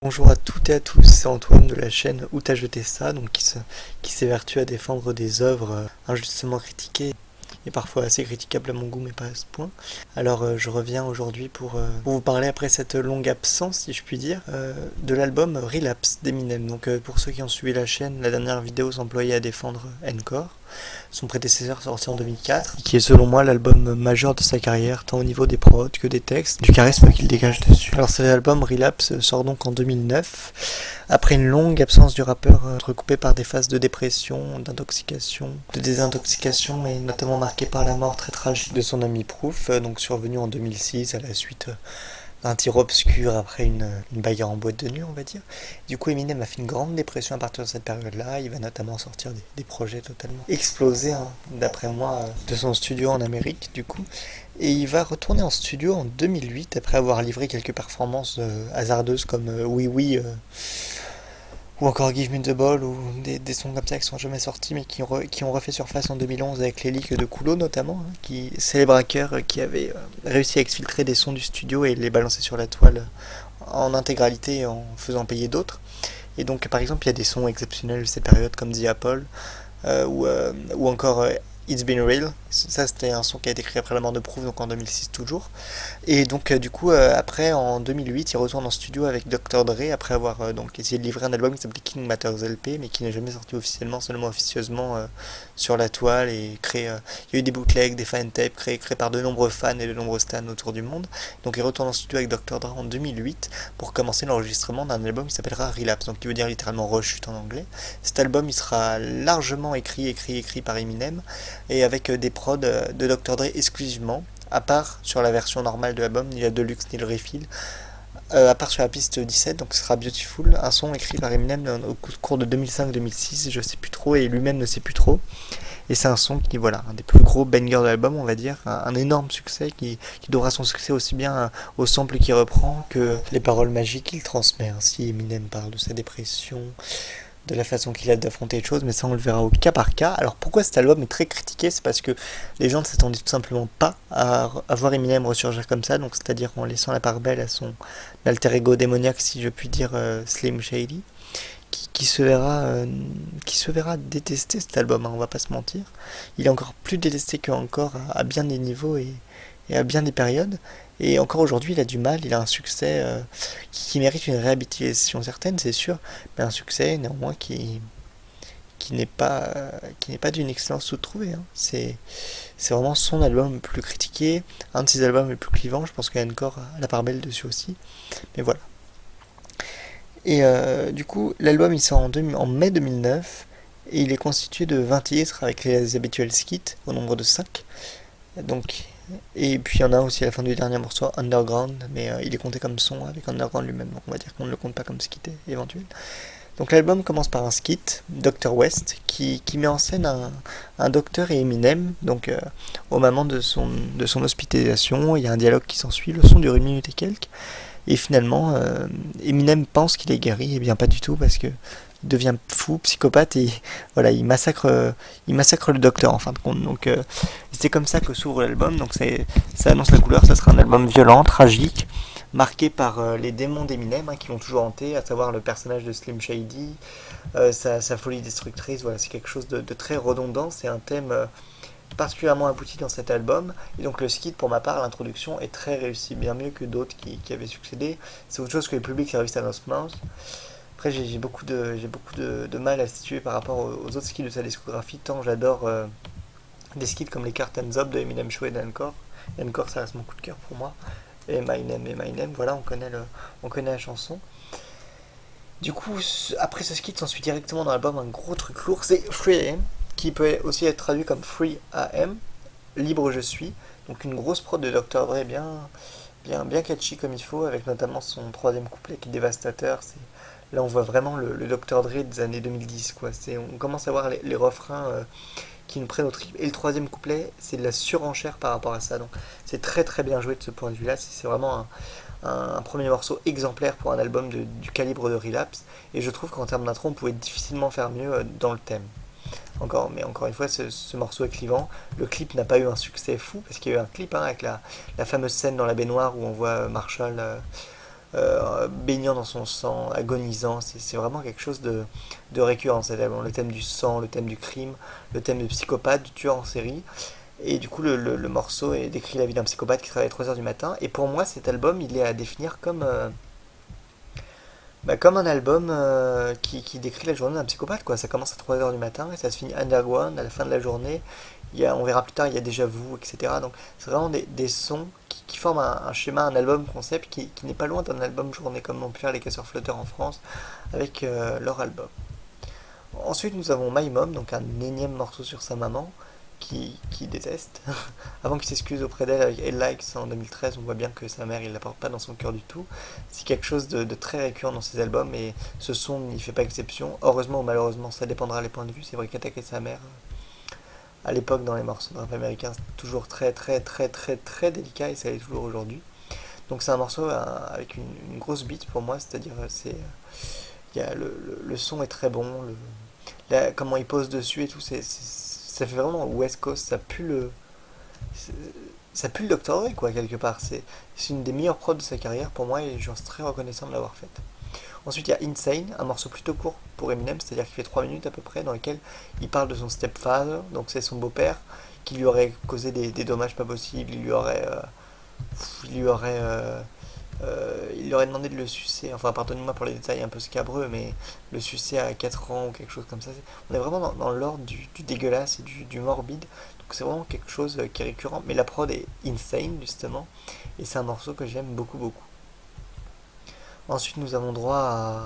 Bonjour à toutes et à tous, c'est Antoine de la chaîne Où t'as jeté ça, donc qui s'évertue à défendre des œuvres injustement critiquées et parfois assez critiquables à mon goût, mais pas à ce point. Alors je reviens aujourd'hui pour vous parler après cette longue absence, si je puis dire, de l'album Relapse d'Eminem. Donc pour ceux qui ont suivi la chaîne, la dernière vidéo s'employait à défendre Encore, son prédécesseur sorti en 2004, qui est selon moi l'album majeur de sa carrière, tant au niveau des prods que des textes, du charisme qu'il dégage dessus. Alors cet album Relapse sort donc en 2009, après une longue absence du rappeur, recoupée par des phases de dépression, d'intoxication, de désintoxication, et notamment marquée par la mort très tragique de son ami Proof, donc survenue en 2006 à la suite d'un tir obscur après une bagarre en boîte de nuit, on va dire. Du coup, Eminem a fait une grande dépression à partir de cette période-là. Il va notamment sortir des projets totalement explosés, hein, d'après moi, de son studio en Amérique, du coup. Et il va retourner en studio en 2008 après avoir livré quelques performances hasardeuses comme Oui Oui ou encore Give Me the Ball, ou des sons comme ça qui sont jamais sortis mais qui ont refait surface en 2011 avec les leaks de Kulo notamment, hein, célèbre hacker qui avait réussi à exfiltrer des sons du studio et les balancer sur la toile en intégralité en faisant payer d'autres. Et donc par exemple il y a des sons exceptionnels de ces périodes comme The Apple, ou encore It's Been Real. Ça, c'était un son qui a été créé après la mort de Proof, donc en 2006 toujours. Et donc, du coup, après, en 2008, il retourne en studio avec Dr. Dre, après avoir donc essayé de livrer un album qui s'appelait King Matters LP, mais qui n'est jamais sorti officiellement, seulement officieusement sur la toile. Et créé, il y a eu des bootlegs, des fan tapes créés par de nombreux fans et de nombreux stans autour du monde. Donc, il retourne en studio avec Dr. Dre en 2008 pour commencer l'enregistrement d'un album qui s'appellera Relapse, donc qui veut dire littéralement rechute en anglais. Cet album, il sera largement écrit par Eminem, et avec des prods de Dr. Dre exclusivement, à part sur la version normale de l'album, ni la Deluxe ni le Refill, à part sur la piste 17, donc ce sera Beautiful, un son écrit par Eminem au cours de 2005-2006, je sais plus trop, et lui-même ne sait plus trop. Et c'est un son qui, voilà, un des plus gros bangers de l'album, on va dire, un énorme succès qui devra son succès aussi bien au sample qu'il reprend que les paroles magiques qu'il transmet. Ainsi, Eminem parle de sa dépression, de la façon qu'il a d'affronter les choses, mais ça on le verra au cas par cas. Alors pourquoi cet album est très critiqué? C'est parce que les gens ne s'attendaient tout simplement pas à voir Eminem ressurgir comme ça, donc c'est-à-dire en laissant la part belle à son alter ego démoniaque, si je puis dire, Slim Shady, qui se verra détester cet album, hein, on va pas se mentir. Il est encore plus détesté qu'encore à bien des niveaux et à bien des périodes. Et encore aujourd'hui, il a du mal, il a un succès qui mérite une réhabilitation certaine, c'est sûr, mais un succès néanmoins qui n'est pas d'une excellence toute trouvée, hein. C'est vraiment son album le plus critiqué, un de ses albums les plus clivants. Je pense qu'il y a encore la part belle dessus aussi. Mais voilà. Et du coup, l'album il sort en mai 2009 et il est constitué de 20 titres avec les habituels skits au nombre de 5. Donc, et puis il y en a aussi à la fin du dernier morceau, Underground, mais il est compté comme son avec Underground lui-même, donc on va dire qu'on ne le compte pas comme skit éventuel. Donc l'album commence par un skit, Dr. West, qui met en scène un docteur et Eminem, donc au moment de son hospitalisation. Il y a un dialogue qui s'ensuit, le son dure une minute et quelques, et finalement Eminem pense qu'il est guéri, et bien pas du tout, parce que il devient fou, psychopathe, et voilà, il massacre le docteur en fin de compte. Donc c'est comme ça que s'ouvre l'album, donc ça annonce la couleur, ça sera un album violent, tragique, marqué par les démons d'Eminem, hein, qui l'ont toujours hanté, à savoir le personnage de Slim Shady, sa folie destructrice. Voilà, c'est quelque chose de très redondant, c'est un thème particulièrement abouti dans cet album. Et donc le skit, pour ma part, l'introduction est très réussie, bien mieux que d'autres qui avaient succédé. C'est autre chose que le public service à Mouth. Après, j'ai beaucoup de mal à le situer par rapport aux autres skits de sa discographie, tant j'adore des skits comme les Cartons Up de Eminem Show et d'Encore. Encore, ça reste mon coup de cœur pour moi. Et My Name, voilà, on connaît la chanson. Du coup, après ce skit, s'ensuit directement dans l'album un gros truc lourd, c'est 3AM, qui peut aussi être traduit comme Free AM, libre je suis. Donc une grosse prod de Dr. Dre bien catchy comme il faut, avec notamment son troisième couplet qui est dévastateur. Là on voit vraiment le Dr. Dre des années 2010, quoi. On commence à voir les refrains qui nous prennent au trip. Et le troisième couplet, c'est de la surenchère par rapport à ça. Donc c'est très très bien joué de ce point de vue-là. C'est vraiment un premier morceau exemplaire pour un album du calibre de Relapse. Et je trouve qu'en termes d'intro, on pouvait difficilement faire mieux dans le thème. Mais encore une fois, ce morceau est clivant. Le clip n'a pas eu un succès fou, parce qu'il y a eu un clip, hein, avec la fameuse scène dans la baignoire où on voit Marshall baignant dans son sang, agonisant. C'est vraiment quelque chose de récurrent cet album. Le thème du sang, le thème du crime, le thème du psychopathe, du tueur en série. Et du coup, le morceau décrit la vie d'un psychopathe qui travaille à 3 heures du matin. Et pour moi, cet album, il est à définir comme un album qui décrit la journée d'un psychopathe, quoi. Ça commence à 3 heures du matin et ça se finit underground à la fin de la journée. On verra plus tard, il y a déjà vu, etc. Donc c'est vraiment des sons qui forment un schéma, un album concept qui n'est pas loin d'un album journée comme ont pu faire les Casseurs Flotteurs en France avec leur album. Ensuite, nous avons My Mom, donc un énième morceau sur sa maman qui déteste. Avant qu'il s'excuse auprès d'elle avec Hey Likes en 2013, on voit bien que sa mère, il la porte pas dans son cœur du tout. C'est quelque chose de très récurrent dans ses albums et ce son n'y fait pas exception. Heureusement ou malheureusement, ça dépendra des points de vue. C'est vrai qu'attaquer sa mère, à l'époque dans les morceaux de rap américain, c'est toujours très très très très très délicat et ça l'est toujours aujourd'hui. Donc c'est un morceau avec une grosse beat pour moi, c'est-à-dire le son est très bon, comment il pose dessus et tout, ça fait vraiment West Coast, c'est- ça pue le Dr. Dre quoi quelque part. C'est une des meilleures prods de sa carrière pour moi et j'en suis très reconnaissant de l'avoir faite. Ensuite il y a Insane, un morceau plutôt court pour Eminem, c'est-à-dire qu'il fait 3 minutes à peu près, dans lequel il parle de son stepfather, donc c'est son beau-père, qui lui aurait causé des dommages pas possibles, il lui aurait demandé de le sucer, enfin pardonnez-moi pour les détails un peu scabreux, mais le sucer à 4 ans ou quelque chose comme ça. On est vraiment dans l'ordre du dégueulasse et du morbide, donc c'est vraiment quelque chose qui est récurrent, mais la prod est insane justement, et c'est un morceau que j'aime beaucoup beaucoup. Ensuite nous avons droit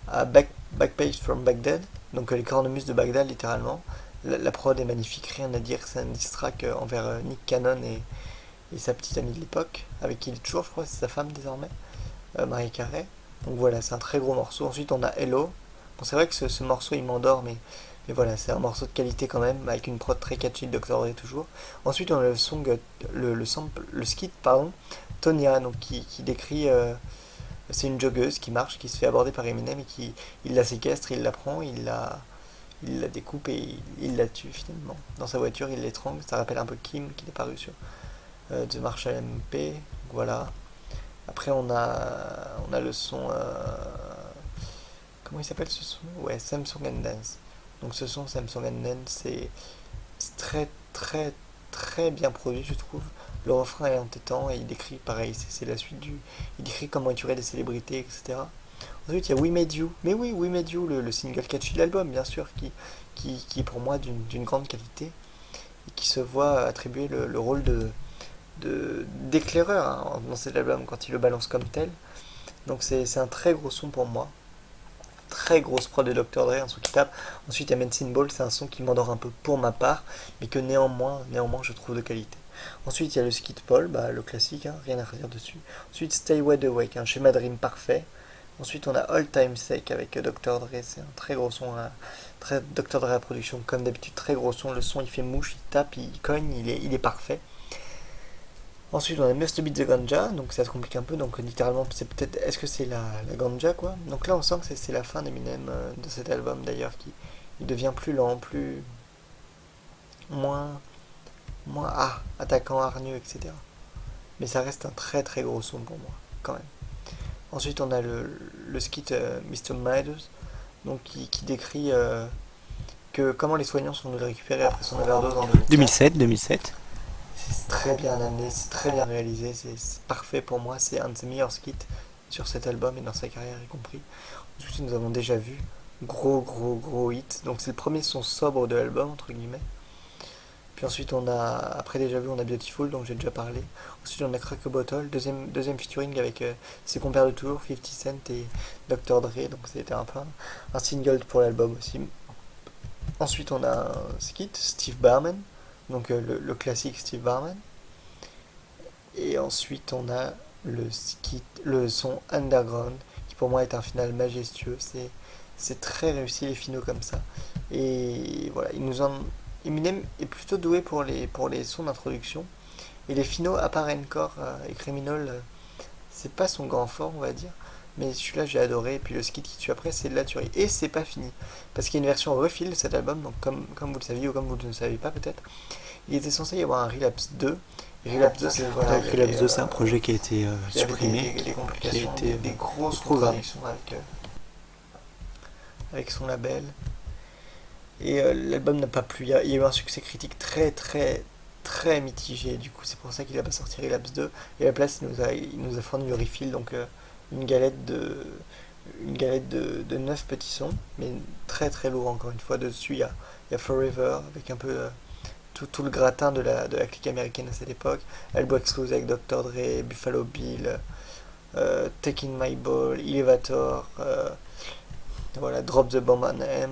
à Backpage from Baghdad, donc les cornemuses de Bagdad littéralement. La prod est magnifique, rien à dire, c'est un diss track envers Nick Cannon et sa petite amie de l'époque, avec qui il est toujours, je crois, c'est sa femme désormais, Marie Carré. Donc voilà, c'est un très gros morceau. Ensuite, on a Hello. Bon, c'est vrai que ce morceau il m'endort, mais voilà, c'est un morceau de qualité quand même, avec une prod très catchy de Dr. Dre toujours. Ensuite, on a le skit, pardon, Tonya, donc qui décrit. C'est une joggeuse qui marche, qui se fait aborder par Eminem et il la séquestre, il la prend, il la découpe et il la tue finalement. Dans sa voiture, il l'étrangle. Ça rappelle un peu Kim qui est paru sur The Marshall MP. Voilà. Après, on a le son. Comment il s'appelle ce son? Ouais, Samsung and Dance. Donc, ce son Samsung and Dance, c'est très, très, très bien produit, je trouve. Le refrain est entêtant et il décrit, pareil, c'est la suite du. Il décrit comment tuer des célébrités, etc. Ensuite, il y a We Made You. Mais oui, We Made You, le single catchy de l'album, bien sûr, qui est pour moi d'une grande qualité et qui se voit attribuer le rôle d'éclaireur hein, dans cet album quand il le balance comme tel. Donc c'est un très gros son pour moi. Très grosse prod de Dr. Dre, un son qui tape. Ensuite, il y a Medicine Ball, c'est un son qui m'endort un peu pour ma part, mais que néanmoins je trouve de qualité. Ensuite, il y a le Skid Paul, bah, le classique, hein, rien à redire dessus. Ensuite, Stay Wide Awake, un schéma de rime parfait. Ensuite, on a All Time Sake avec Dr. Dre, c'est un très gros son. Très Dr. Dre à la production, comme d'habitude, très gros son. Le son, il fait mouche, il tape, il cogne, il est parfait. Ensuite, on a Must Beat the Ganja, donc ça se complique un peu, donc littéralement, c'est peut-être, est-ce que c'est la ganja quoi? Donc là, on sent que c'est la fin d'Eminem de cet album d'ailleurs, qui il devient plus lent, moins, attaquant, hargneux, etc. Mais ça reste un très très gros son pour moi, quand même. Ensuite, on a le skit Mr. Miles, donc qui décrit que comment les soignants sont venus le récupérer après son overdose en 2004. 2007. C'est très bien amené, c'est très bien réalisé, c'est parfait pour moi, c'est un de ses meilleurs skits sur cet album et dans sa carrière y compris. Ensuite, nous avons déjà vu, gros gros gros hit, donc c'est le premier son sobre de l'album, entre guillemets. Puis ensuite, après déjà vu, on a Beautiful, dont j'ai déjà parlé. Ensuite, on a Crack a Bottle, deuxième featuring avec ses compères de tour, 50 Cent et Dr. Dre, donc c'était un peu un single pour l'album aussi. Ensuite, on a un skit, Steve Barman, donc le classique Steve Barman. Et ensuite, on a le son Underground, qui pour moi est un final majestueux. C'est très réussi les finaux comme ça. Et voilà, Eminem est plutôt doué pour les sons d'introduction. Et les finaux, à part Encore et Criminal, c'est pas son grand fort, on va dire. Mais celui-là, j'ai adoré. Et puis le skit qui tue après, c'est de la tuerie. Et c'est pas fini. Parce qu'il y a une version refill de cet album. Donc, comme vous le saviez ou comme vous ne le savez pas, peut-être. Il était censé y avoir un Relapse 2. Relapse 2, c'est voilà, Relapse 2, c'est un projet qui a été supprimé, des complications, qui a été des grosses contradictions avec son label. Et l'album n'a pas plu. Il y a eu un succès critique très mitigé. Du coup, c'est pour ça qu'il n'a pas sorti Relapse 2. Et à la place, il nous a fourni le refill, donc une galette de une galette de 9 petits sons, mais très lourd encore une fois. Dessus, il y a Forever, avec un peu tout le gratin de la clique américaine à cette époque. Elbow Exclusive avec Dr. Dre, Buffalo Bill, Taking My Ball, Elevator, voilà, Drop the Bomb on M.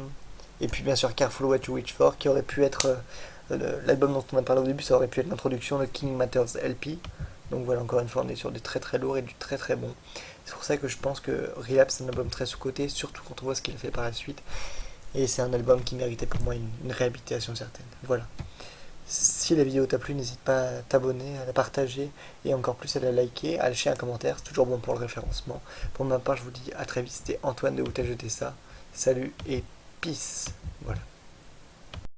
Et puis bien sûr Careful What You Wish For, qui aurait pu être l'album dont on a parlé au début, ça aurait pu être l'introduction de King Matters LP. Donc voilà, encore une fois, on est sur du très lourd et du très bon. C'est pour ça que je pense que Relapse c'est un album très sous-coté, surtout quand on voit ce qu'il a fait par la suite. Et c'est un album qui méritait pour moi une réhabilitation certaine. Voilà. Si la vidéo t'a plu, n'hésite pas à t'abonner, à la partager et encore plus à la liker, à lâcher un commentaire, c'est toujours bon pour le référencement. Pour ma part, je vous dis à très vite, c'était Antoine de Où t'as jeté ça. Salut et peace. Voilà.